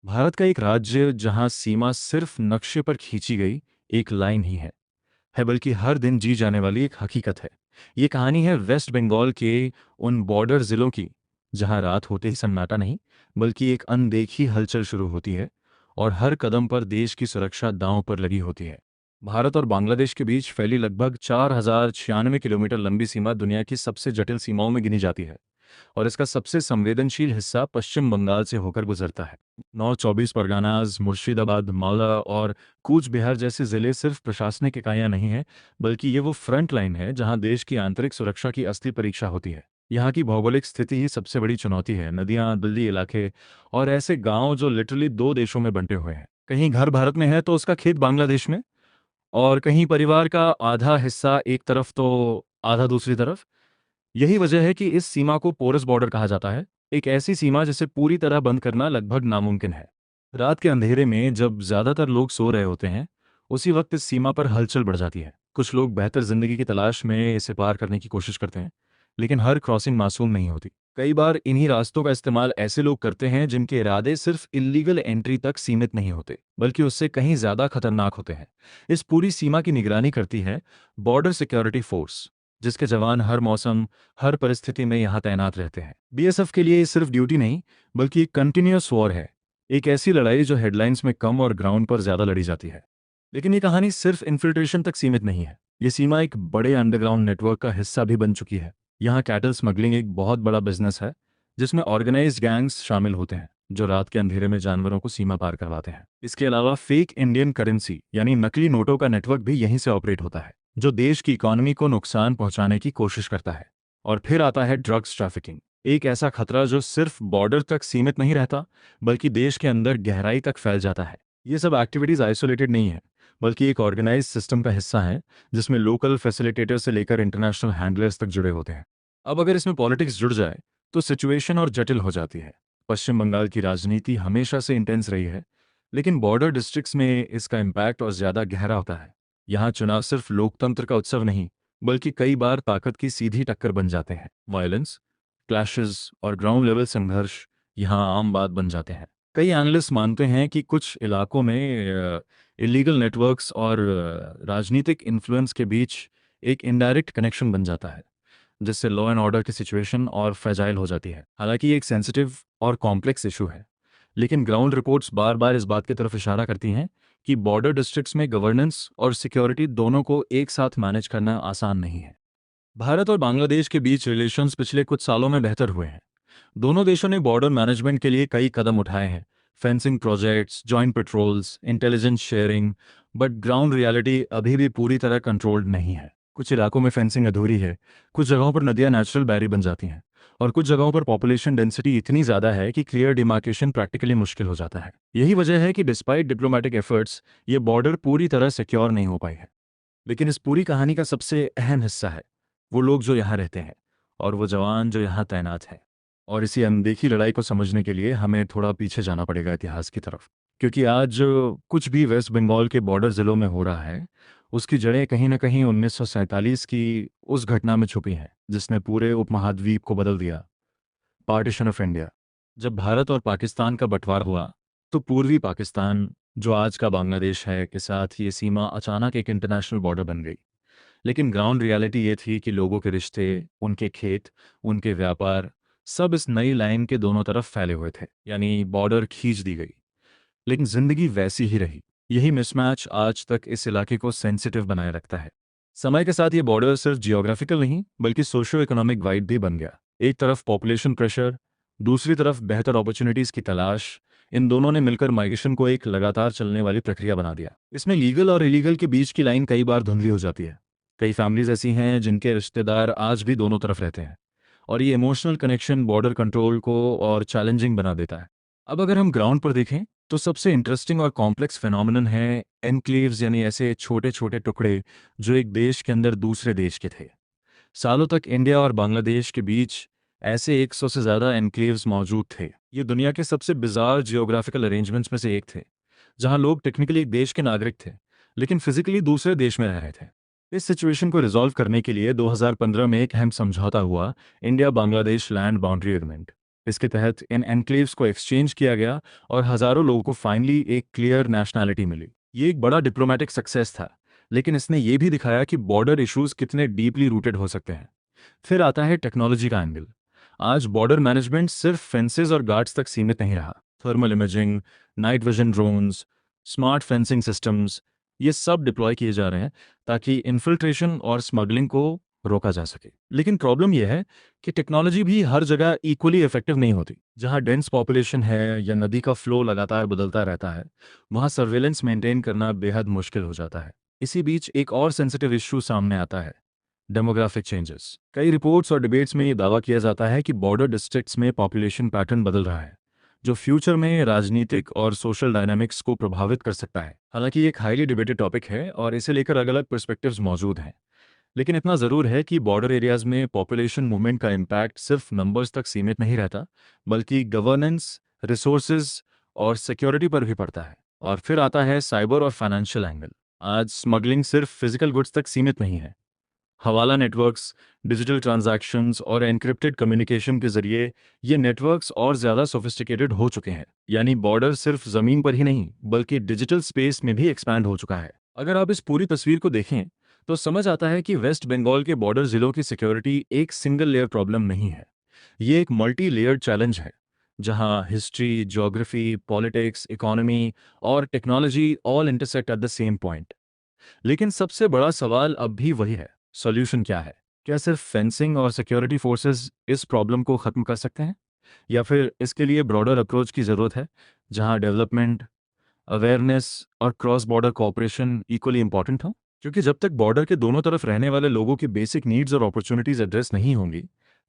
भारत का एक राज्य जहां सीमा सिर्फ नक्शे पर खींची गई एक लाइन ही है बल्कि हर दिन जी जाने वाली एक हकीकत है। ये कहानी है वेस्ट बंगाल के उन बॉर्डर जिलों की, जहां रात होते ही सन्नाटा नहीं बल्कि एक अनदेखी हलचल शुरू होती है और हर कदम पर देश की सुरक्षा दांव पर लगी होती है। भारत और बांग्लादेश के बीच फैली लगभग 4096 किलोमीटर लंबी सीमा दुनिया की सबसे जटिल सीमाओं में गिनी जाती है और इसका सबसे संवेदनशील हिस्सा पश्चिम बंगाल से होकर गुजरता है। नॉर्थ 24 परगनाज, मुर्शिदाबाद, मालदा और कूच बिहार जैसे जिले सिर्फ प्रशासनिक इकाइयां नहीं हैं, बल्कि ये वो फ्रंट लाइन है जहां देश की आंतरिक सुरक्षा की असली परीक्षा होती है। यहाँ की भौगोलिक स्थिति ही सबसे बड़ी चुनौती है। नदियाँ, बिल्ली इलाके और ऐसे गांव जो लिटरली दो देशों में बंटे हुए हैं। कहीं घर भारत में है तो उसका खेत बांग्लादेश में, और कहीं परिवार का आधा हिस्सा एक तरफ तो आधा दूसरी तरफ। यही वजह है कि इस सीमा को पोरस बॉर्डर कहा जाता है, एक ऐसी सीमा जिसे पूरी तरह बंद करना लगभग नामुमकिन है। रात के अंधेरे में जब ज्यादातर लोग सो रहे होते हैं, उसी वक्त इस सीमा पर हलचल बढ़ जाती है। कुछ लोग बेहतर जिंदगी की तलाश में इसे पार करने की कोशिश करते हैं, लेकिन हर क्रॉसिंग मासूम नहीं होती। कई बार इन्हीं रास्तों का इस्तेमाल ऐसे लोग करते हैं जिनके इरादे सिर्फ इलीगल एंट्री तक सीमित नहीं होते, बल्कि उससे कहीं ज्यादा खतरनाक होते हैं। इस पूरी सीमा की निगरानी करती है बॉर्डर सिक्योरिटी फोर्स, जिसके जवान हर मौसम, हर परिस्थिति में यहाँ तैनात रहते हैं। बीएसएफ के लिए ये सिर्फ ड्यूटी नहीं बल्कि एक कंटिन्यूअस वॉर है, एक ऐसी लड़ाई जो हेडलाइंस में कम और ग्राउंड पर ज्यादा लड़ी जाती है। लेकिन ये कहानी सिर्फ इन्फिल्ट्रेशन तक सीमित नहीं है। ये सीमा एक बड़े अंडरग्राउंड नेटवर्क का हिस्सा भी बन चुकी है। यहाँ कैटल स्मगलिंग एक बहुत बड़ा बिजनेस है, जिसमें ऑर्गेनाइज्ड गैंग्स शामिल होते हैं जो रात के अंधेरे में जानवरों को सीमा पार करवाते हैं। इसके अलावा फेक इंडियन करेंसी यानी नकली नोटों का नेटवर्क भी यहीं से ऑपरेट होता है, जो देश की इकोनॉमी को नुकसान पहुंचाने की कोशिश करता है। और फिर आता है ड्रग्स ट्रैफिकिंग, एक ऐसा खतरा जो सिर्फ बॉर्डर तक सीमित नहीं रहता बल्कि देश के अंदर गहराई तक फैल जाता है। ये सब एक्टिविटीज आइसोलेटेड नहीं है, बल्कि एक ऑर्गेनाइज सिस्टम का हिस्सा है, जिसमें लोकल फैसिलिटेटर से लेकर इंटरनेशनल हैंडलर्स तक जुड़े होते हैं। अब अगर इसमें पॉलिटिक्स जुड़ जाए तो सिचुएशन और जटिल हो जाती है। पश्चिम बंगाल की राजनीति हमेशा से इंटेंस रही है, लेकिन बॉर्डर डिस्ट्रिक्ट्स में इसका इम्पैक्ट और ज्यादा गहरा होता है। यहाँ चुनाव सिर्फ लोकतंत्र का उत्सव नहीं बल्कि कई बार ताकत की सीधी टक्कर बन जाते हैं। वायलेंस, क्लैशेस और ग्राउंड लेवल संघर्ष यहाँ आम बात बन जाते हैं। कई एनालिस्ट मानते हैं कि कुछ इलाकों में इलीगल नेटवर्क्स और राजनीतिक इन्फ्लुएंस के बीच एक इनडायरेक्ट कनेक्शन बन जाता है, जिससे लॉ एंड ऑर्डर की सिचुएशन और फ्रेजाइल हो जाती है। हालांकि ये एक सेंसिटिव और कॉम्प्लेक्स इशू है, लेकिन ग्राउंड रिपोर्ट्स बार बार इस बात की तरफ इशारा करती हैं कि बॉर्डर डिस्ट्रिक्ट्स में गवर्नेंस और सिक्योरिटी दोनों को एक साथ मैनेज करना आसान नहीं है। भारत और बांग्लादेश के बीच रिलेशंस पिछले कुछ सालों में बेहतर हुए हैं। दोनों देशों ने बॉर्डर मैनेजमेंट के लिए कई कदम उठाए हैं, fencing projects, joint patrols, intelligence sharing. But ground reality अभी भी पूरी तरह कंट्रोल्ड नहीं है। कुछ इलाकों में फेंसिंग अधूरी है, कुछ जगहों पर नदियां नेचुरल बैरियर बन जाती हैं, और कुछ जगहों पर पॉपुलेशन डेंसिटी इतनी ज़्यादा है कि क्लियर डिमार्केशन प्रैक्टिकली मुश्किल हो जाता है। यही वजह है कि डिस्पाइट डिप्लोमेटिक एफर्ट्स ये बॉर्डर पूरी तरह सिक्योर नहीं हो पाई है। लेकिन इस पूरी कहानी का सबसे अहम हिस्सा है वो लोग जो यहाँ रहते हैं और वो जवान जो यहाँ तैनात हैं। और इसी अनदेखी लड़ाई को समझने के लिए हमें थोड़ा पीछे जाना पड़ेगा इतिहास की तरफ, क्योंकि आज जो कुछ भी वेस्ट बंगाल के बॉर्डर ज़िलों में हो रहा है उसकी जड़ें कहीं ना कहीं 1947 की उस घटना में छुपी हैं जिसने पूरे उपमहाद्वीप को बदल दिया, पार्टीशन ऑफ इंडिया। जब भारत और पाकिस्तान का बंटवारा हुआ तो पूर्वी पाकिस्तान, जो आज का बांग्लादेश है, के साथ ये सीमा अचानक एक इंटरनेशनल बॉर्डर बन गई। लेकिन ग्राउंड रियलिटी ये थी कि लोगों के रिश्ते, उनके खेत, उनके व्यापार, सब इस नई लाइन के दोनों तरफ फैले हुए थे। यानी बॉर्डर खींच दी गई, लेकिन जिंदगी वैसी ही रही। यही मिसमैच आज तक इस इलाके को सेंसिटिव बनाए रखता है। समय के साथ ये बॉर्डर सिर्फ जियोग्राफिकल नहीं बल्कि सोशियो इकोनॉमिक वाइड भी बन गया। एक तरफ पॉपुलेशन प्रेशर, दूसरी तरफ बेहतर अपॉर्चुनिटीज की तलाश, इन दोनों ने मिलकर माइग्रेशन को एक लगातार चलने वाली प्रक्रिया बना दिया। इसमें लीगल और इलीगल के बीच की लाइन कई बार धुंधली हो जाती है। कई फैमिलीज ऐसी हैं जिनके रिश्तेदार आज भी दोनों तरफ रहते हैं, और ये इमोशनल कनेक्शन बॉर्डर कंट्रोल को और चैलेंजिंग बना देता है। अब अगर हम ग्राउंड पर देखें तो सबसे इंटरेस्टिंग और कॉम्प्लेक्स फिनोमिनन है एनक्लेव्स, यानी ऐसे छोटे छोटे टुकड़े जो एक देश के अंदर दूसरे देश के थे। सालों तक इंडिया और बांग्लादेश के बीच ऐसे 100 से ज़्यादा एनक्लेव्स मौजूद थे। ये दुनिया के सबसे बिजार जियोग्राफिकल अरेंजमेंट्स में से एक थे, जहां लोग टेक्निकली एक देश के नागरिक थे लेकिन फिजिकली दूसरे देश में रह रहे थे। इस सिचुएशन को रिजॉल्व करने के लिए 2015 में एक अहम समझौता हुआ, India Bangladesh land boundary agreement. इसके तहत इन एनक्लेव्स को एक्सचेंज किया गया और हजारों लोगों को फाइनली एक क्लियर नेशनैलिटी मिली। ये एक बड़ा डिप्लोमेटिक सक्सेस था, लेकिन इसने ये भी दिखाया कि बॉर्डर इश्यूज कितने डीपली रूटेड हो सकते हैं। फिर आता है टेक्नोलॉजी का एंगल। आज बॉर्डर मैनेजमेंट सिर्फ फेंसेज और गार्ड्स तक सीमित नहीं रहा। Thermal imaging, night vision drones, smart fencing systems, ये सब डिप्लॉय किए जा रहे हैं ताकि इन्फिल्ट्रेशन और स्मगलिंग को रोका जा सके। लेकिन प्रॉब्लम यह है कि टेक्नोलॉजी भी हर जगह इक्वली इफेक्टिव नहीं होती। जहां डेंस पॉपुलेशन है या नदी का फ्लो लगातार बदलता रहता है, वहां सर्वेलेंस मेंटेन करना बेहद मुश्किल हो जाता है। इसी बीच एक और सेंसिटिव इश्यू सामने आता है, डेमोग्राफिक चेंजेस। कई रिपोर्ट्स और डिबेट्स में ये दावा किया जाता है कि बॉर्डर डिस्ट्रिक्ट्स में पॉपुलेशन पैटर्न बदल रहा है, जो फ्यूचर में राजनीतिक और सोशल डायनामिक्स को प्रभावित कर सकता है। हालांकि ये एक हाईली डिबेटेड टॉपिक है और इसे लेकर अलग अलग पर्सपेक्टिव्स मौजूद हैं। लेकिन इतना ज़रूर है कि बॉर्डर एरियाज में पॉपुलेशन मूवमेंट का इम्पैक्ट सिर्फ नंबर्स तक सीमित नहीं रहता, बल्कि गवर्नेंस, रिसोर्सेज और सिक्योरिटी पर भी पड़ता है। और फिर आता है साइबर और फाइनेंशियल एंगल। आज स्मगलिंग सिर्फ फिजिकल गुड्स तक सीमित नहीं है। हवाला नेटवर्क्स, डिजिटल ट्रांजैक्शंस और एन्क्रिप्टेड कम्युनिकेशन के जरिए ये नेटवर्क्स और ज़्यादा सोफिस्टिकेटेड हो चुके हैं। यानी बॉर्डर सिर्फ ज़मीन पर ही नहीं, बल्कि डिजिटल स्पेस में भी एक्सपैंड हो चुका है। अगर आप इस पूरी तस्वीर को देखें तो समझ आता है कि वेस्ट बंगाल के बॉर्डर जिलों की सिक्योरिटी एक सिंगल लेयर प्रॉब्लम नहीं है। ये एक मल्टी लेयर्ड चैलेंज है, जहां हिस्ट्री, ज्योग्राफी, पॉलिटिक्स, इकोनॉमी और technology all intersect at the same point. लेकिन सबसे बड़ा सवाल अब भी वही है, सॉल्यूशन क्या है? क्या सिर्फ फेंसिंग और सिक्योरिटी फोर्सेस इस प्रॉब्लम को खत्म कर सकते हैं, या फिर इसके लिए ब्रॉडर अप्रोच की ज़रूरत है, जहां डेवलपमेंट, अवेयरनेस और cross border cooperation equally important हो? क्योंकि जब तक बॉर्डर के दोनों तरफ रहने वाले लोगों की बेसिक नीड्स और अपॉर्चुनिटीज एड्रेस नहीं होंगी,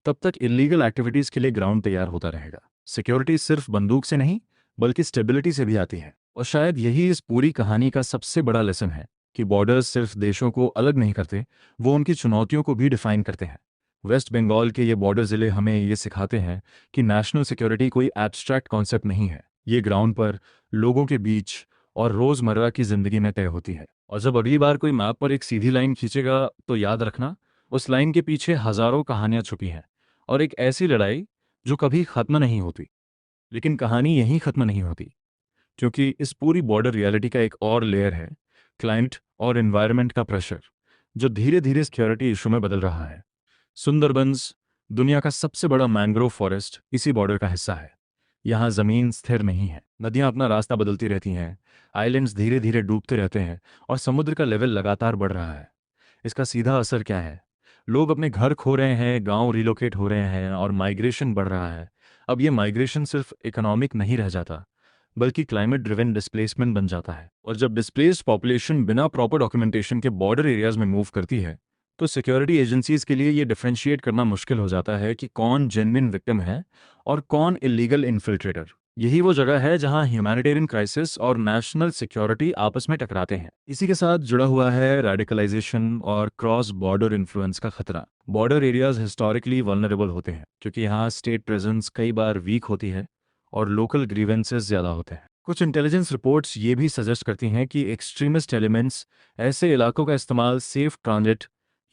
तब तक इलीगल एक्टिविटीज के लिए ग्राउंड तैयार होता रहेगा। सिक्योरिटी सिर्फ बंदूक से नहीं, बल्कि स्टेबिलिटी से भी आती है। और शायद यही इस पूरी कहानी का सबसे बड़ा लेसन है कि बॉर्डर्स सिर्फ देशों को अलग नहीं करते, वो उनकी चुनौतियों को भी डिफाइन करते हैं। वेस्ट बंगाल के ये बॉर्डर ज़िले हमें ये सिखाते हैं कि नेशनल सिक्योरिटी कोई एब्स्ट्रैक्ट कॉन्सेप्ट नहीं है। ये ग्राउंड पर, लोगों के बीच और रोज़मर्रा की ज़िंदगी में तय होती है। और जब अगली बार कोई मैप पर एक सीधी लाइन खींचेगा, तो याद रखना, उस लाइन के पीछे हज़ारों कहानियाँ छुपी हैं, और एक ऐसी लड़ाई जो कभी ख़त्म नहीं होती। लेकिन कहानी यहीं ख़त्म नहीं होती, क्योंकि इस पूरी बॉर्डर रियलिटी का एक और लेयर है, क्लाइमेट और एनवायरनमेंट का प्रेशर, जो धीरे धीरे सिक्योरिटी इशू में बदल रहा है। सुंदरबंस, दुनिया का सबसे बड़ा मैंग्रोव फॉरेस्ट, इसी बॉर्डर का हिस्सा है। यहाँ ज़मीन स्थिर नहीं है, नदियाँ अपना रास्ता बदलती रहती हैं, आइलैंड्स धीरे धीरे डूबते रहते हैं, और समुद्र का लेवल लगातार बढ़ रहा है। इसका सीधा असर क्या है? लोग अपने घर खो रहे हैं, गांव रिलोकेट हो रहे हैं, और माइग्रेशन बढ़ रहा है। अब ये माइग्रेशन सिर्फ इकोनॉमिक नहीं रह जाता, बल्कि क्लाइमेट ड्रिवन डिस्प्लेसमेंट बन जाता है। और जब डिस्प्लेस्ड पॉपुलेशन बिना प्रॉपर डॉक्यूमेंटेशन के बॉर्डर एरियाज में मूव करती है, तो सिक्योरिटी एजेंसीज के लिए ये डिफरेंशिएट करना मुश्किल हो जाता है कि कौन जेन्युइन विक्टिम है और कौन इलीगल इन्फिल्ट्रेटर। यही वो जगह है जहां ह्यूमैनिटेरियन क्राइसिस और नेशनल सिक्योरिटी आपस में टकराते हैं। इसी के साथ जुड़ा हुआ है रेडिकलाइजेशन और क्रॉस बॉर्डर इन्फ्लुएंस का खतरा। बॉर्डर एरियाज हिस्टोरिकली वल्नरेबल होते हैं, क्योंकि यहाँ स्टेट प्रेजेंस कई बार वीक होती है और लोकल ग्रीवेंसेस ज़्यादा होते हैं। कुछ इंटेलिजेंस रिपोर्ट्स ये भी सजेस्ट करती हैं कि एक्सट्रीमिस्ट एलिमेंट्स ऐसे इलाकों का इस्तेमाल सेफ ट्रांजिट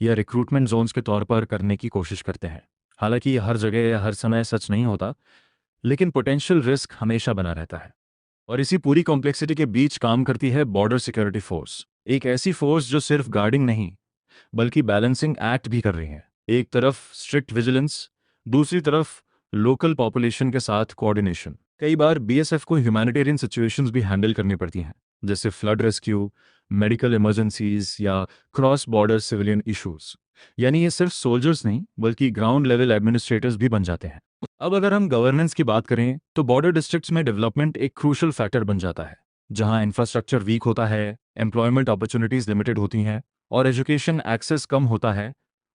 या रिक्रूटमेंट जोन्स के तौर पर करने की कोशिश करते हैं। हालांकि ये हर जगह या हर समय सच नहीं होता, लेकिन पोटेंशियल रिस्क हमेशा बना रहता है। और इसी पूरी कॉम्प्लेक्सिटी के बीच काम करती है बॉर्डर सिक्योरिटी फोर्स, एक ऐसी फोर्स जो सिर्फ गार्डिंग नहीं, बल्कि बैलेंसिंग एक्ट भी कर रही है। एक तरफ स्ट्रिक्ट विजिलेंस, दूसरी तरफ लोकल पॉपुलेशन के साथ कोऑर्डिनेशन। कई बार बीएसएफ को ह्यूमैनिटेरियन सिचुएशंस भी हैंडल करनी पड़ती हैं, जैसे फ्लड रेस्क्यू, मेडिकल इमरजेंसीज या क्रॉस बॉर्डर सिविलियन इश्यूज। यानी ये सिर्फ सोल्जर्स नहीं, बल्कि ग्राउंड लेवल एडमिनिस्ट्रेटर्स भी बन जाते हैं। अब अगर हम गवर्नेंस की बात करें, तो बॉर्डर डिस्ट्रिक्ट्स में डेवलपमेंट एक क्रूशल फैक्टर बन जाता है। जहां इंफ्रास्ट्रक्चर वीक होता है, एम्प्लॉयमेंट अपॉर्चुनिटीज लिमिटेड होती हैं और एजुकेशन एक्सेस कम होता है,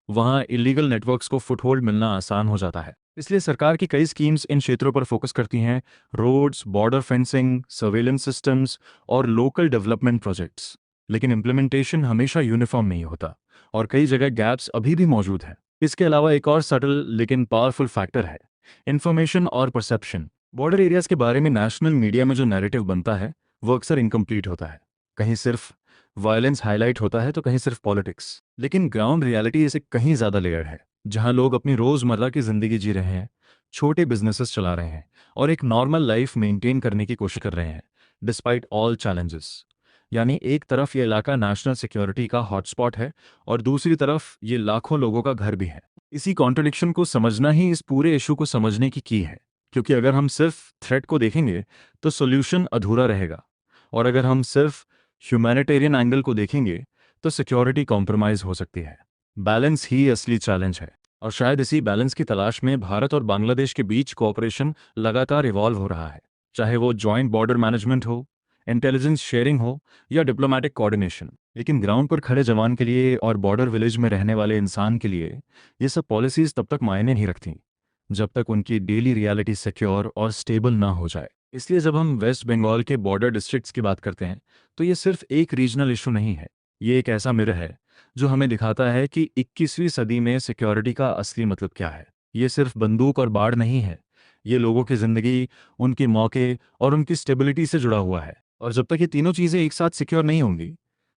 वहां इलीगल नेटवर्क्स को फुटहोल्ड मिलना आसान हो जाता है। इसलिए सरकार की कई स्कीम्स इन क्षेत्रों पर फोकस करती हैं, roads, border fencing, surveillance systems और लोकल डेवलपमेंट प्रोजेक्ट्स। लेकिन इम्प्लीमेंटेशन हमेशा यूनिफॉर्म नहीं होता, और कई जगह गैप्स अभी भी मौजूद हैं। इसके अलावा एक और सटल लेकिन पावरफुल फैक्टर है, इन्फॉर्मेशन और परसेप्शन। बॉर्डर एरियाज के बारे में नेशनल मीडिया में जो नैरेटिव बनता है, वो अक्सर इनकम्प्लीट होता है। कहीं सिर्फ वायलेंस हाईलाइट होता है, तो कहीं सिर्फ पॉलिटिक्स। लेकिन ग्राउंड रियलिटी इसे कहीं ज़्यादा लेयर है, जहां लोग अपनी रोज़मर्रा की ज़िंदगी जी रहे हैं, छोटे बिजनेसेस चला रहे हैं और एक नॉर्मल लाइफ मेंटेन करने की कोशिश कर रहे हैं डिस्पाइट ऑल चैलेंजेस। यानी एक तरफ ये इलाका नेशनल सिक्योरिटी का हॉटस्पॉट है और दूसरी तरफ ये लाखों लोगों का घर भी है। इसी कॉन्ट्रडिक्शन को समझना ही इस पूरे इशू को समझने की है, क्योंकि अगर हम सिर्फ थ्रेट को देखेंगे तो सॉल्यूशन अधूरा रहेगा, और अगर हम सिर्फ ह्यूमैनिटेरियन एंगल को देखेंगे तो सिक्योरिटी कॉम्प्रोमाइज हो सकती है। बैलेंस ही असली चैलेंज है, और शायद इसी बैलेंस की तलाश में भारत और बांग्लादेश के बीच कोऑपरेशन लगातार इवॉल्व हो रहा है, चाहे वो जॉइंट बॉर्डर मैनेजमेंट हो, इंटेलिजेंस शेयरिंग हो या डिप्लोमेटिक कोऑर्डिनेशन। लेकिन ग्राउंड पर खड़े जवान के लिए और बॉर्डर विलेज में रहने वाले इंसान के लिए ये सब पॉलिसीज तब तक मायने नहीं रखती जब तक उनकी डेली रियलिटी सिक्योर और स्टेबल ना हो जाए। इसलिए जब हम वेस्ट बंगाल के बॉर्डर डिस्ट्रिक्ट्स की बात करते हैं तो ये सिर्फ एक रीजनल इशू नहीं है, ये एक ऐसा मिरर है जो हमें दिखाता है कि 21वीं सदी में सिक्योरिटी का असली मतलब क्या है। ये सिर्फ बंदूक और बाढ़ नहीं है, ये लोगों की ज़िंदगी, उनके मौके और उनकी स्टेबिलिटी से जुड़ा हुआ है। और जब तक ये तीनों चीज़ें एक साथ सिक्योर नहीं होंगी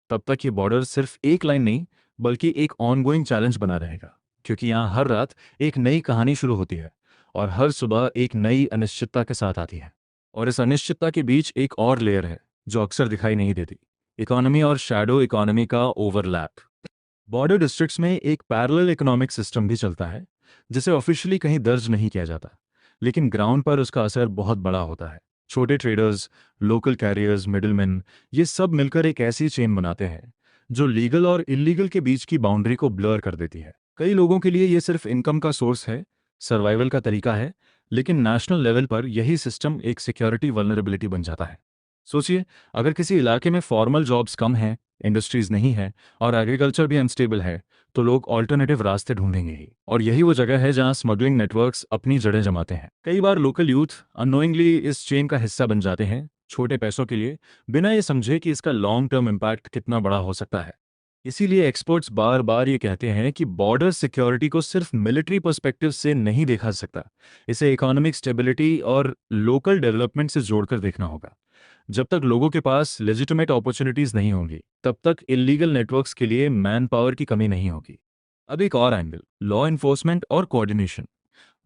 तब तक ये बॉर्डर सिर्फ एक लाइन नहीं बल्कि एक ऑनगोइंग चैलेंज बना रहेगा, क्योंकि यहाँ हर रात एक नई कहानी शुरू होती है और हर सुबह एक नई अनिश्चितता के साथ आती है। और इस अनिश्चितता के बीच एक और लेयर है जो अक्सर दिखाई नहीं देती, इकोनॉमी और शैडो इकोनॉमी का ओवरलैप। बॉर्डर डिस्ट्रिक्ट्स में एक पैरेलल इकोनॉमिक सिस्टम भी चलता है जिसे ऑफिशियली कहीं दर्ज नहीं किया जाता, लेकिन ग्राउंड पर उसका असर बहुत बड़ा होता है। छोटे ट्रेडर्स, लोकल कैरियर्स, मिडिलमैन, ये सब मिलकर एक ऐसी चेन बनाते हैं जो लीगल और इलीगल के बीच की बाउंड्री को ब्लर कर देती है। कई लोगों के लिए ये सिर्फ इनकम का सोर्स है, सर्वाइवल का तरीका है, लेकिन नेशनल लेवल पर यही सिस्टम एक सिक्योरिटी वल्नरेबिलिटी बन जाता है। सोचिए, अगर किसी इलाके में फॉर्मल जॉब्स कम हैं, इंडस्ट्रीज नहीं है और एग्रीकल्चर भी अनस्टेबल है, तो लोग ऑल्टरनेटिव रास्ते ढूंढेंगे ही। और यही वो जगह है जहां स्मगलिंग नेटवर्क्स अपनी जड़ें जमाते हैं। कई बार लोकल यूथ अननोइंगली इस चेन का हिस्सा बन जाते हैं, छोटे पैसों के लिए, बिना ये समझे कि इसका लॉन्ग टर्म इम्पैक्ट कितना बड़ा हो सकता है। इसीलिए एक्सपर्ट्स बार बार ये कहते हैं कि बॉर्डर सिक्योरिटी को सिर्फ मिलिट्री पर्सपेक्टिव से नहीं देखा जा सकता, इसे इकोनॉमिक स्टेबिलिटी और लोकल डेवलपमेंट से जोड़कर देखना होगा। जब तक लोगों के पास लेजिटिमेट अपॉर्चुनिटीज नहीं होंगी तब तक इलीगल नेटवर्क्स के लिए मैन पावर की कमी नहीं होगी। अब एक और एंगल, लॉ इन्फोर्समेंट और कोऑर्डिनेशन।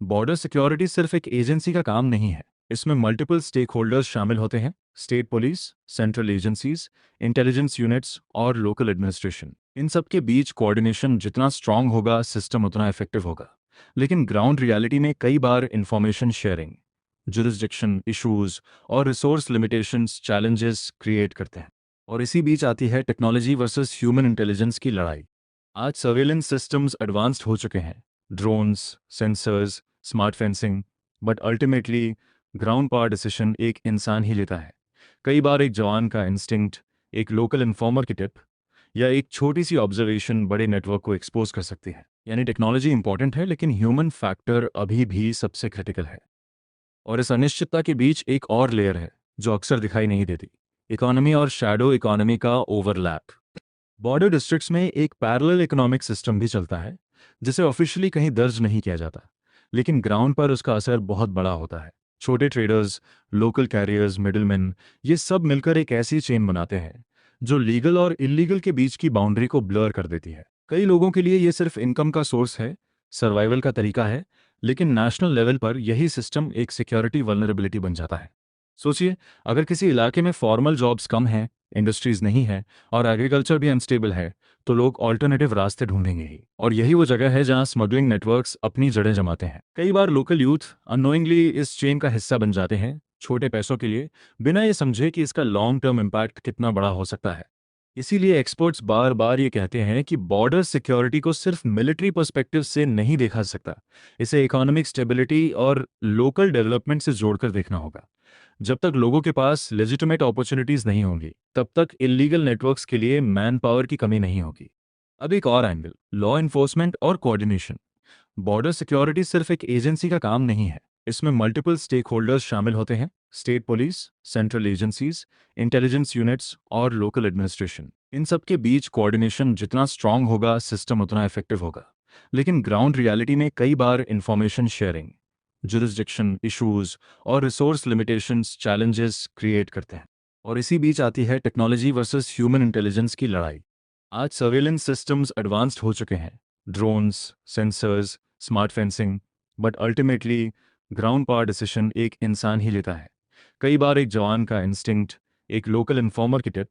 बॉर्डर सिक्योरिटी सिर्फ एक एजेंसी का काम नहीं है, इसमें मल्टीपल स्टेक होल्डर्स शामिल होते हैं, state police, central agencies, intelligence units और लोकल एडमिनिस्ट्रेशन। इन सब के बीच कोऑर्डिनेशन जितना स्ट्रांग होगा सिस्टम उतना इफेक्टिव होगा। लेकिन ग्राउंड रियलिटी में कई बार इंफॉर्मेशन शेयरिंग, जुरिस्डिक्शन इश्यूज और रिसोर्स लिमिटेशंस चैलेंजेस क्रिएट करते हैं। और इसी बीच आती है टेक्नोलॉजी वर्सेस ह्यूमन इंटेलिजेंस की लड़ाई। आज सर्वेलेंस सिस्टम्स एडवांस्ड हो चुके हैं, drones, sensors, smart fencing, but ultimately ground power decision एक इंसान ही लेता है। कई बार एक जवान का इंस्टिंक्ट, एक लोकल इन्फॉर्मर की टिप या एक छोटी सी ऑब्जर्वेशन बड़े नेटवर्क को एक्सपोज कर सकती है। यानी टेक्नोलॉजी इंपॉर्टेंट है लेकिन ह्यूमन फैक्टर अभी भी सबसे क्रिटिकल है। और इस अनिश्चितता के बीच एक और लेयर है जो अक्सर दिखाई नहीं देती, इकोनॉमी और शैडो इकोनॉमी का ओवरलैप। बॉर्डर डिस्ट्रिक्ट्स में एक पैरेलल इकोनॉमिक सिस्टम भी चलता है जिसे ऑफिशियली कहीं दर्ज नहीं किया जाता, लेकिन ग्राउंड पर उसका असर बहुत बड़ा होता है। छोटे ट्रेडर्स, लोकल कैरियर्स, मिडिलमैन, ये सब मिलकर एक ऐसी चेन बनाते हैं जो लीगल और इलीगल के बीच की बाउंड्री को ब्लर कर देती है। कई लोगों के लिए ये सिर्फ इनकम का सोर्स है, सर्वाइवल का तरीका है, लेकिन नेशनल लेवल पर यही सिस्टम एक सिक्योरिटी वल्नरेबिलिटी बन जाता है। सोचिए, अगर किसी इलाके में फॉर्मल जॉब्स कम हैं, इंडस्ट्रीज नहीं है और एग्रीकल्चर भी अनस्टेबल है, तो लोग ऑल्टरनेटिव रास्ते ढूंढेंगे ही। और यही वो जगह है जहां स्मगलिंग नेटवर्क्स अपनी जड़ें जमाते हैं। कई बार लोकल यूथ अननोइंगली इस चेन का हिस्सा बन जाते हैं, छोटे पैसों के लिए, बिना ये समझे कि इसका लॉन्ग टर्म इम्पैक्ट कितना बड़ा हो सकता है। इसीलिए एक्सपर्ट्स बार बार ये कहते हैं कि बॉर्डर सिक्योरिटी को सिर्फ मिलिट्री पर्सपेक्टिव से नहीं देखा जा सकता, इसे इकोनॉमिक स्टेबिलिटी और लोकल डेवलपमेंट से जोड़कर देखना होगा। जब तक लोगों के पास लेजिटिमेट अपॉर्चुनिटीज नहीं होंगी तब तक इलीगल नेटवर्क्स के लिए मैन पावर की कमी नहीं होगी। अब एक और एंगल, लॉ इन्फोर्समेंट और कोऑर्डिनेशन। बॉर्डर सिक्योरिटी सिर्फ एक एजेंसी का काम नहीं है, इसमें मल्टीपल स्टेक होल्डर्स शामिल होते हैं, state police, central agencies, intelligence units और लोकल एडमिनिस्ट्रेशन। इन सब के बीच कोऑर्डिनेशन जितना स्ट्रांग होगा सिस्टम उतना इफेक्टिव होगा। लेकिन ग्राउंड रियलिटी में कई बार इंफॉर्मेशन शेयरिंग, जुरिस्डिक्शन इश्यूज और रिसोर्स लिमिटेशंस चैलेंजेस क्रिएट करते हैं। और इसी बीच आती है टेक्नोलॉजी वर्सेस ह्यूमन इंटेलिजेंस की लड़ाई। आज सर्वेलेंस सिस्टम्स एडवांस्ड हो चुके हैं, drones, sensors, smart fencing, but ultimately ground power decision एक इंसान ही लेता है। कई बार एक जवान का इंस्टिंक्ट, एक लोकल इन्फॉर्मर की टिप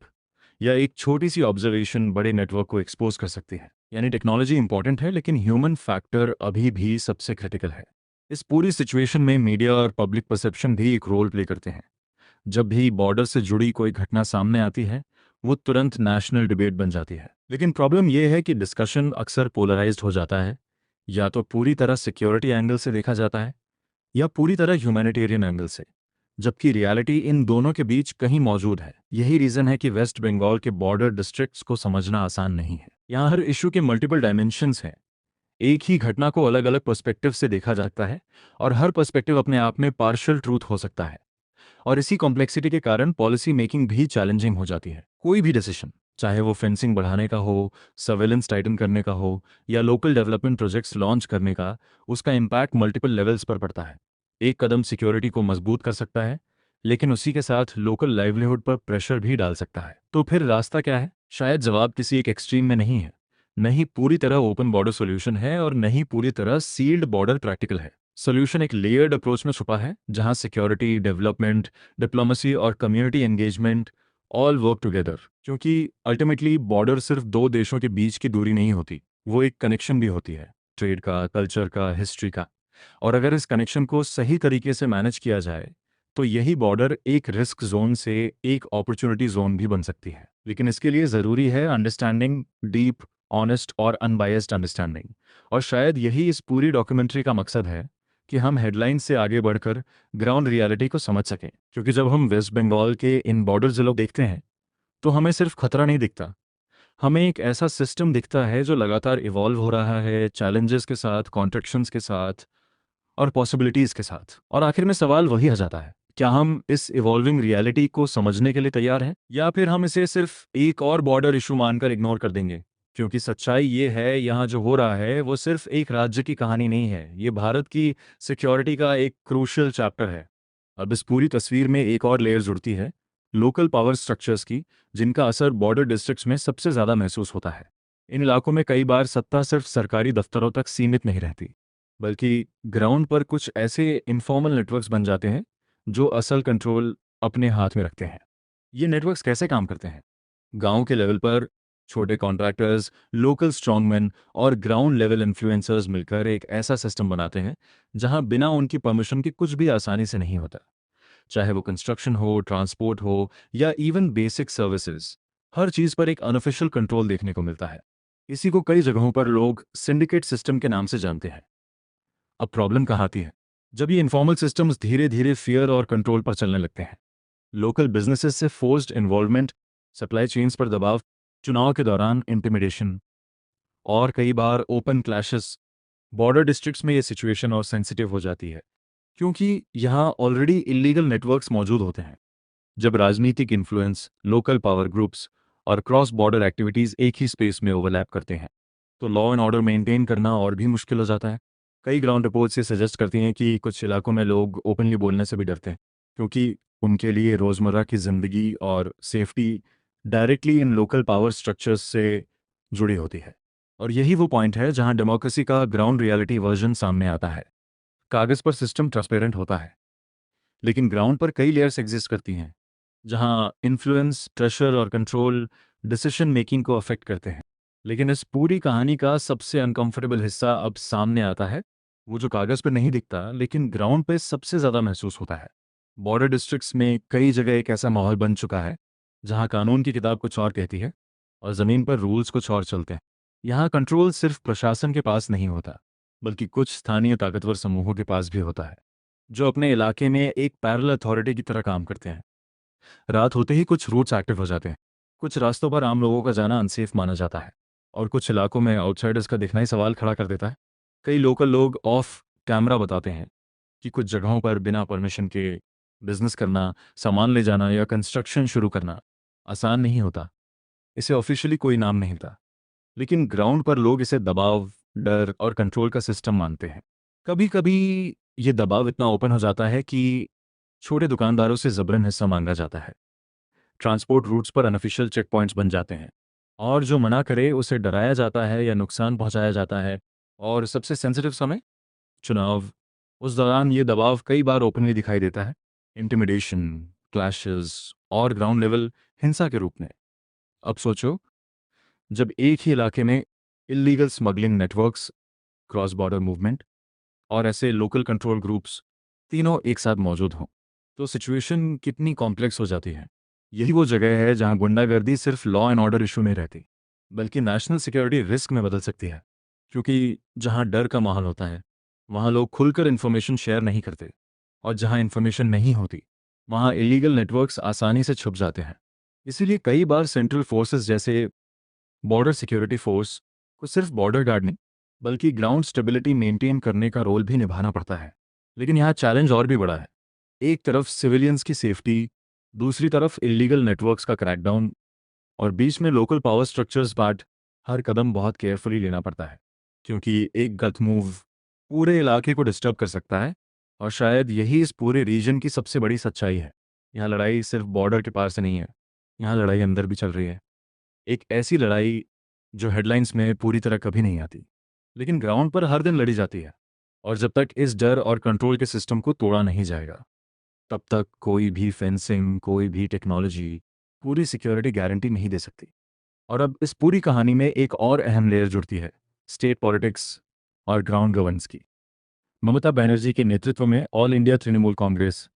या एक छोटी सी ऑब्जर्वेशन बड़े नेटवर्क को एक्सपोज कर सकती है। यानी टेक्नोलॉजी इंपॉर्टेंट है, लेकिन ह्यूमन फैक्टर अभी भी सबसे क्रिटिकल है। इस पूरी सिचुएशन में मीडिया और पब्लिक परसेप्शन भी एक रोल प्ले करते हैं। जब भी बॉर्डर से जुड़ी कोई घटना सामने आती है, वो तुरंत नेशनल डिबेट बन जाती है। लेकिन प्रॉब्लम यह है कि डिस्कशन अक्सर पोलराइज्ड हो जाता है। या तो पूरी तरह सिक्योरिटी एंगल से देखा जाता है या पूरी तरह ह्यूमैनिटेरियन एंगल से, जबकि रियलिटी इन दोनों के बीच कहीं मौजूद है। यही रीजन है कि वेस्ट बंगाल के बॉर्डर डिस्ट्रिक्ट्स को समझना आसान नहीं है। यहाँ हर इशू के मल्टीपल डायमेंशंस हैं। एक ही घटना को अलग अलग पर्सपेक्टिव से देखा जाता है और हर पर्सपेक्टिव अपने आप में पार्शियल ट्रूथ हो सकता है। और इसी कॉम्प्लेक्सिटी के कारण पॉलिसी मेकिंग भी चैलेंजिंग हो जाती है। कोई भी डिसीजन, चाहे वो फेंसिंग बढ़ाने का हो, सर्वेलेंस टाइटन करने का हो या लोकल डेवलपमेंट प्रोजेक्ट्स लॉन्च करने का, उसका इम्पैक्ट मल्टीपल लेवल्स पर पड़ता है। एक कदम सिक्योरिटी को मजबूत कर सकता है, लेकिन उसी के साथ लोकल लाइवलीहुड पर प्रेशर भी डाल सकता है। तो फिर रास्ता क्या है? शायद जवाब किसी एक एक्सट्रीम में नहीं है। नहीं पूरी तरह ओपन बॉर्डर सॉल्यूशन है और नहीं पूरी तरह सील्ड बॉर्डर प्रैक्टिकल है। सॉल्यूशन एक लेयर्ड अप्रोच में छुपा है, जहां सिक्योरिटी, डेवलपमेंट, डिप्लोमेसी और community engagement all work together. क्योंकि अल्टीमेटली बॉर्डर सिर्फ दो देशों के बीच की दूरी नहीं होती, वो एक कनेक्शन भी होती है, ट्रेड का, कल्चर का, हिस्ट्री का। और अगर इस कनेक्शन को सही तरीके से मैनेज किया जाए तो यही बॉर्डर एक रिस्क जोन से एक अपॉर्चुनिटी जोन भी बन सकती है। लेकिन इसके लिए ज़रूरी है अंडरस्टैंडिंग, डीप, ऑनेस्ट और अनबायस्ड अंडरस्टैंडिंग। और शायद यही इस पूरी डॉक्यूमेंट्री का मकसद है, कि हम हेडलाइन से आगे बढ़कर ग्राउंड रियलिटी को समझ सकें। क्योंकि जब हम वेस्ट बंगाल के इन बॉर्डर जिलों देखते हैं तो हमें सिर्फ खतरा नहीं दिखता, हमें एक ऐसा सिस्टम दिखता है जो लगातार इवॉल्व हो रहा है, चैलेंजेस के साथ, कॉन्ट्रैक्शंस के साथ और पॉसिबिलिटीज़ के साथ। और आखिर में सवाल वही आ जाता है, क्या हम इस इवॉल्विंग रियलिटी को समझने के लिए तैयार हैं या फिर हम इसे सिर्फ एक और बॉर्डर इशू मानकर इग्नोर कर देंगे? क्योंकि सच्चाई ये है, यहाँ जो हो रहा है वो सिर्फ एक राज्य की कहानी नहीं है, ये भारत की सिक्योरिटी का एक क्रूशियल चैप्टर है। अब इस पूरी तस्वीर में एक और लेयर जुड़ती है, लोकल पावर स्ट्रक्चर्स की, जिनका असर बॉर्डर डिस्ट्रिक्ट्स में सबसे ज़्यादा महसूस होता है। इन इलाकों में कई बार सत्ता सिर्फ सरकारी दफ्तरों तक सीमित नहीं रहती, बल्कि ग्राउंड पर कुछ ऐसे इनफॉर्मल नेटवर्क्स बन जाते हैं जो असल कंट्रोल अपने हाथ में रखते हैं। ये नेटवर्क्स कैसे काम करते हैं? गांव के लेवल पर छोटे कॉन्ट्रैक्टर्स, लोकल स्ट्रॉन्गमैन और ग्राउंड लेवल इन्फ्लुएंसर्स मिलकर एक ऐसा सिस्टम बनाते हैं जहां बिना उनकी परमिशन के कुछ भी आसानी से नहीं होता। चाहे वो कंस्ट्रक्शन हो, ट्रांसपोर्ट हो या इवन बेसिक सर्विसेज, हर चीज़ पर एक अनऑफिशियल कंट्रोल देखने को मिलता है। इसी को कई जगहों पर लोग सिंडिकेट सिस्टम के नाम से जानते हैं। अब प्रॉब्लम कहाँ आती है? जब ये इन्फॉर्मल सिस्टम्स धीरे धीरे फियर और कंट्रोल पर चलने लगते हैं। लोकल बिजनेसेस से फोर्स्ड इन्वॉल्वमेंट, सप्लाई चेन्स पर दबाव, चुनाव के दौरान इंटिमिडेशन और कई बार ओपन क्लैशेस। बॉर्डर डिस्ट्रिक्ट्स में ये सिचुएशन और सेंसिटिव हो जाती है, क्योंकि यहाँ ऑलरेडी इलीगल नेटवर्क्स मौजूद होते हैं। जब राजनीतिक इन्फ्लुएंस, लोकल पावर ग्रुप्स और क्रॉस बॉर्डर एक्टिविटीज़ एक ही स्पेस में ओवरलैप करते हैं, तो लॉ एंड ऑर्डर मेंटेन करना और भी मुश्किल हो जाता है। कई ग्राउंड रिपोर्ट्स ये सजेस्ट करती हैं कि कुछ इलाकों में लोग ओपनली बोलने से भी डरते हैं, क्योंकि उनके लिए रोज़मर्रा की ज़िंदगी और safety directly in local power structures से जुड़ी होती है। और यही वो पॉइंट है जहां डेमोक्रेसी का ग्राउंड रियलिटी वर्जन सामने आता है। कागज़ पर सिस्टम ट्रांसपेरेंट होता है, लेकिन ग्राउंड पर कई लेयर्स एग्जिस्ट करती हैं, जहां इन्फ्लुएंस, प्रेशर और कंट्रोल डिसीजन मेकिंग को अफेक्ट करते हैं। लेकिन इस पूरी कहानी का सबसे अनकंफर्टेबल हिस्सा अब सामने आता है, वो जो कागज़ पर नहीं दिखता लेकिन ग्राउंड पे सबसे ज़्यादा महसूस होता है। बॉर्डर डिस्ट्रिक्ट्स में कई जगह एक ऐसा माहौल बन चुका है जहां कानून की किताब कुछ और कहती है और ज़मीन पर रूल्स कुछ और चलते हैं। यहाँ कंट्रोल सिर्फ प्रशासन के पास नहीं होता, बल्कि कुछ स्थानीय ताकतवर समूहों के पास भी होता है, जो अपने इलाके में एक पैरेलल अथॉरिटी की तरह काम करते हैं। रात होते ही कुछ रूट्स एक्टिव हो जाते हैं, कुछ रास्तों पर आम लोगों का जाना अनसेफ माना जाता है और कुछ इलाकों में आउटसाइडर्स का दिखना ही सवाल खड़ा कर देता है। कई लोकल लोग ऑफ कैमरा बताते हैं कि कुछ जगहों पर बिना परमिशन के बिजनेस करना, सामान ले जाना या कंस्ट्रक्शन शुरू करना आसान नहीं होता। इसे ऑफिशियली कोई नाम नहीं था, लेकिन ग्राउंड पर लोग इसे दबाव, डर और कंट्रोल का सिस्टम मानते हैं। कभी कभी ये दबाव इतना ओपन हो जाता है कि छोटे दुकानदारों से जबरन हिस्सा मांगा जाता है, ट्रांसपोर्ट रूट्स पर अनऑफिशियल चेक पॉइंट्स बन जाते हैं और जो मना करे उसे डराया जाता है या नुकसान पहुंचाया जाता है। और सबसे सेंसिटिव समय, चुनाव उस दौरान ये दबाव कई बार ओपनली दिखाई देता है, इंटिमिडेशन, क्लैशेस और ग्राउंड लेवल हिंसा के रूप में। अब सोचो, जब एक ही इलाके में illegal smuggling networks, cross border movement और ऐसे लोकल कंट्रोल ग्रुप्स तीनों एक साथ मौजूद हों, तो सिचुएशन कितनी कॉम्प्लेक्स हो जाती है। यही वो जगह है जहां गुंडागर्दी सिर्फ लॉ एंड ऑर्डर इशू में रहती, बल्कि नेशनल सिक्योरिटी रिस्क में बदल सकती है। क्योंकि जहां डर का माहौल होता है, वहां लोग खुलकर इन्फॉर्मेशन शेयर नहीं करते, और जहां इन्फॉर्मेशन नहीं होती, वहां इलीगल नेटवर्क्स आसानी से छुप जाते हैं। इसीलिए कई बार सेंट्रल फोर्सेस जैसे बॉर्डर सिक्योरिटी फोर्स को सिर्फ बॉर्डर गार्ड नहीं, बल्कि ग्राउंड स्टेबिलिटी मेंटेन करने का रोल भी निभाना पड़ता है। लेकिन यहाँ चैलेंज और भी बड़ा है। एक तरफ सिविलियंस की सेफ्टी, दूसरी तरफ इलीगल नेटवर्क्स का क्रैकडाउन, और बीच में लोकल पावर स्ट्रक्चर्स पार्ट। हर कदम बहुत केयरफुली लेना पड़ता है, क्योंकि एक गलत मूव पूरे इलाके को डिस्टर्ब कर सकता है। और शायद यही इस पूरे रीजन की सबसे बड़ी सच्चाई है। यहाँ लड़ाई सिर्फ बॉर्डर के पार से नहीं है, यहाँ लड़ाई अंदर भी चल रही है। एक ऐसी लड़ाई जो हेडलाइंस में पूरी तरह कभी नहीं आती, लेकिन ग्राउंड पर हर दिन लड़ी जाती है। और जब तक इस डर और कंट्रोल के सिस्टम को तोड़ा नहीं जाएगा, तब तक कोई भी फेंसिंग, कोई भी टेक्नोलॉजी पूरी सिक्योरिटी गारंटी नहीं दे सकती। और अब इस पूरी कहानी में एक और अहम लेयर जुड़ती है, स्टेट पॉलिटिक्स और ग्राउंड गवर्नेंस की। ममता बनर्जी के नेतृत्व में ऑल इंडिया तृणमूल कांग्रेस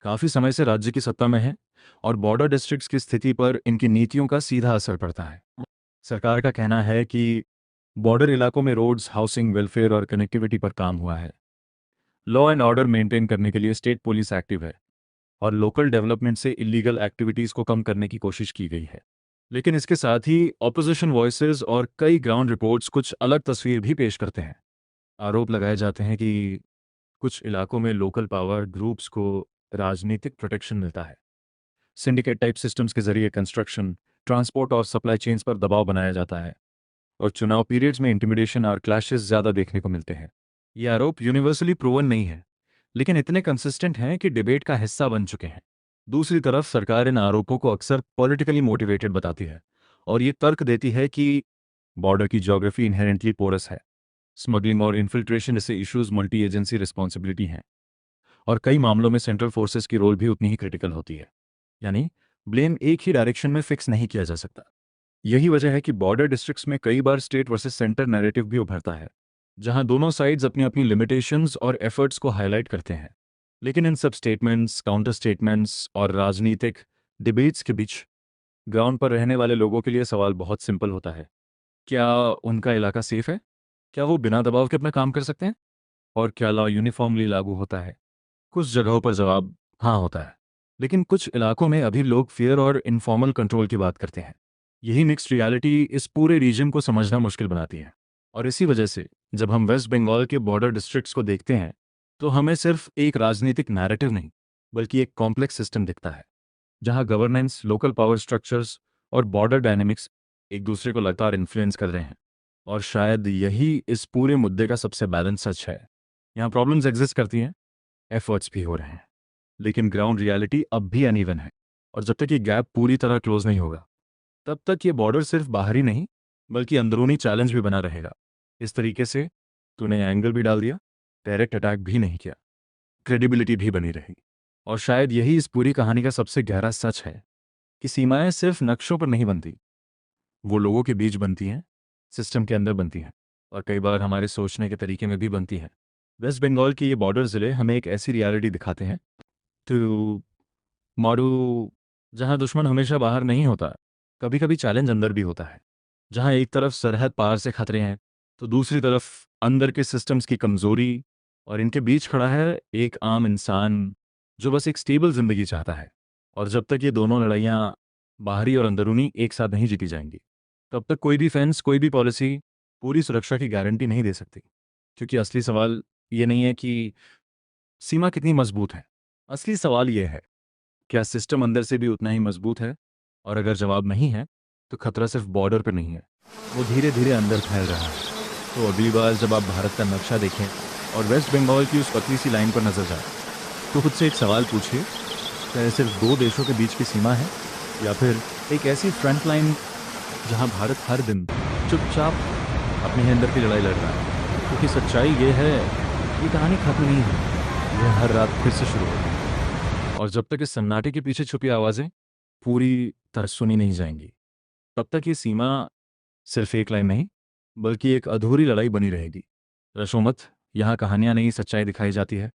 काफ़ी समय से राज्य की सत्ता में है, और बॉर्डर डिस्ट्रिक्ट्स की स्थिति पर इनकी नीतियों का सीधा असर पड़ता है। सरकार का कहना है कि बॉर्डर इलाकों में रोड्स, हाउसिंग, वेलफेयर और कनेक्टिविटी पर काम हुआ है। लॉ एंड ऑर्डर मेंटेन करने के लिए स्टेट पुलिस एक्टिव है, और लोकल डेवलपमेंट से इलीगल एक्टिविटीज़ को कम करने की कोशिश की गई है। लेकिन इसके साथ ही ऑपोजिशन वॉइसेस और कई ग्राउंड रिपोर्ट्स कुछ अलग तस्वीर भी पेश करते हैं। आरोप लगाए जाते हैं कि कुछ इलाकों में लोकल पावर ग्रुप्स को राजनीतिक प्रोटेक्शन मिलता है। सिंडिकेट टाइप सिस्टम्स के जरिए कंस्ट्रक्शन, ट्रांसपोर्ट और सप्लाई चेन्स पर दबाव बनाया जाता है, और चुनाव पीरियड्स में इंटिमिडेशन और क्लैशेस ज़्यादा देखने को मिलते हैं। ये आरोप यूनिवर्सली प्रूवन नहीं है, लेकिन इतने कंसिस्टेंट हैं कि डिबेट का हिस्सा बन चुके हैं। दूसरी तरफ सरकार इन आरोपों को अक्सर पॉलिटिकली मोटिवेटेड बताती है, और ये तर्क देती है कि बॉर्डर की ज्योग्राफी इनहेरेंटली पोरस है, स्मगलिंग और इन्फिल्ट्रेशन जैसे इश्यूज मल्टी एजेंसी रिस्पॉन्सिबिलिटी हैं, और कई मामलों में सेंट्रल फोर्सेस की रोल भी उतनी ही क्रिटिकल होती है। यानी ब्लेम एक ही डायरेक्शन में फिक्स नहीं किया जा सकता। यही वजह है कि बॉर्डर डिस्ट्रिक्ट्स में कई बार स्टेट वर्सेस सेंटर नैरेटिव भी उभरता है, जहां दोनों साइड्स अपनी अपनी लिमिटेशंस और एफर्ट्स को हाईलाइट करते हैं। लेकिन इन सब स्टेटमेंट्स, काउंटर स्टेटमेंट्स और राजनीतिक डिबेट्स के बीच ग्राउंड पर रहने वाले लोगों के लिए सवाल बहुत सिंपल होता है। क्या उनका इलाका सेफ है? क्या वो बिना दबाव के अपना काम कर सकते हैं? और क्या लॉ यूनिफॉर्मली लागू होता है? कुछ जगहों पर जवाब हाँ होता है, लेकिन कुछ इलाकों में अभी लोग फियर और इनफॉर्मल कंट्रोल की बात करते हैं। यही मिक्स्ड रियलिटी इस पूरे रीजन को समझना मुश्किल बनाती है। और इसी वजह से जब हम वेस्ट बंगाल के बॉर्डर डिस्ट्रिक्ट्स को देखते हैं, तो हमें सिर्फ एक राजनीतिक नैरेटिव नहीं, बल्कि एक कॉम्प्लेक्स सिस्टम दिखता है, जहां गवर्नेंस, लोकल पावर स्ट्रक्चर्स और बॉर्डर डायनेमिक्स एक दूसरे को लगातार इन्फ्लुएंस कर रहे हैं। और शायद यही इस पूरे मुद्दे का सबसे बैलेंस सच है। यहाँ प्रॉब्लम्स एग्जिस्ट करती हैं, एफर्ट्स भी हो रहे हैं, लेकिन ग्राउंड रियलिटी अब भी अनइवन है। और जब तक ये गैप पूरी तरह क्लोज नहीं होगा, तब तक ये बॉर्डर सिर्फ बाहरी नहीं, बल्कि अंदरूनी चैलेंज भी बना रहेगा। इस तरीके से तूने एंगल भी डाल दिया, डायरेक्ट अटैक भी नहीं किया, क्रेडिबिलिटी भी बनी रही। और शायद यही इस पूरी कहानी का सबसे गहरा सच है कि सीमाएं सिर्फ नक्शों पर नहीं बनती, वो लोगों के बीच बनती हैं, सिस्टम के अंदर बनती हैं, और कई बार हमारे सोचने के तरीके में भी बनती हैं। वेस्ट बंगाल के ये बॉर्डर ज़िले हमें एक ऐसी रियलिटी दिखाते हैं तो मारू, जहाँ दुश्मन हमेशा बाहर नहीं होता, कभी कभी चैलेंज अंदर भी होता है। जहाँ एक तरफ सरहद पार से खतरे हैं, तो दूसरी तरफ अंदर के सिस्टम्स की कमज़ोरी, और इनके बीच खड़ा है एक आम इंसान जो बस एक स्टेबल ज़िंदगी चाहता है। और जब तक ये दोनों लड़ाइयाँ, बाहरी और अंदरूनी, एक साथ नहीं जीती जाएंगी, तब तक कोई भी फेंस, कोई भी पॉलिसी पूरी सुरक्षा की गारंटी नहीं दे सकती। क्योंकि असली सवाल ये नहीं है कि सीमा कितनी मजबूत है, असली सवाल ये है, क्या सिस्टम अंदर से भी उतना ही मजबूत है? और अगर जवाब नहीं है, तो खतरा सिर्फ बॉर्डर पर नहीं है, वो धीरे धीरे अंदर फैल रहा है। तो अगली बार जब आप भारत का नक्शा देखें और वेस्ट बंगाल की उस पतली सी लाइन पर नजर जाए, तो खुद से एक सवाल पूछिए, क्या यह सिर्फ दो देशों के बीच की सीमा है, या फिर एक ऐसी फ्रंट लाइन जहां भारत हर दिन चुपचाप अपने ही अंदर की लड़ाई लड़ रहा है? क्योंकि सच्चाई ये है, ये कहानी खत्म नहीं है, यह हर रात फिर से शुरू होगी, और जब तक इस सन्नाटे के पीछे छुपी आवाज़ें पूरी तरह सुनी नहीं जाएंगी, तब तक ये सीमा सिर्फ एक लाइन नहीं, बल्कि एक अधूरी लड़ाई बनी रहेगी। रशो मत, यहाँ कहानियाँ नहीं, सच्चाई दिखाई जाती है।